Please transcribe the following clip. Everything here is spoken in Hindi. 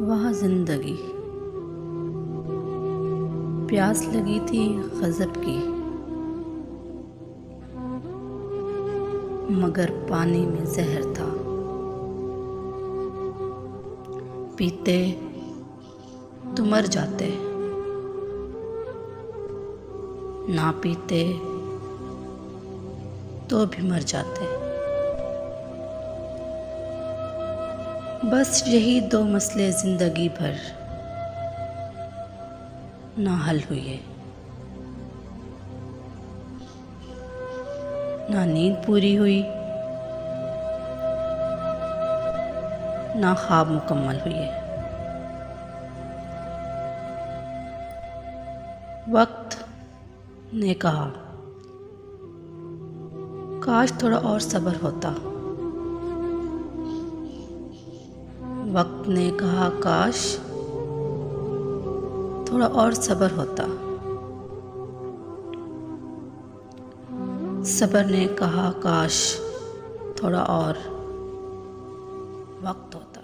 वहाँ जिंदगी प्यास लगी थी गज़ब की, मगर पानी में जहर था। पीते तो मर जाते, ना पीते तो भी मर जाते। बस यही दो मसले जिंदगी भर ना हल हुए। ना नींद पूरी हुई, ना ख्वाब मुकम्मल हुए। वक्त ने कहा, काश थोड़ा और सब्र होता। वक्त ने कहा, काश थोड़ा और सब्र होता। सब्र ने कहा, काश थोड़ा और वक्त होता।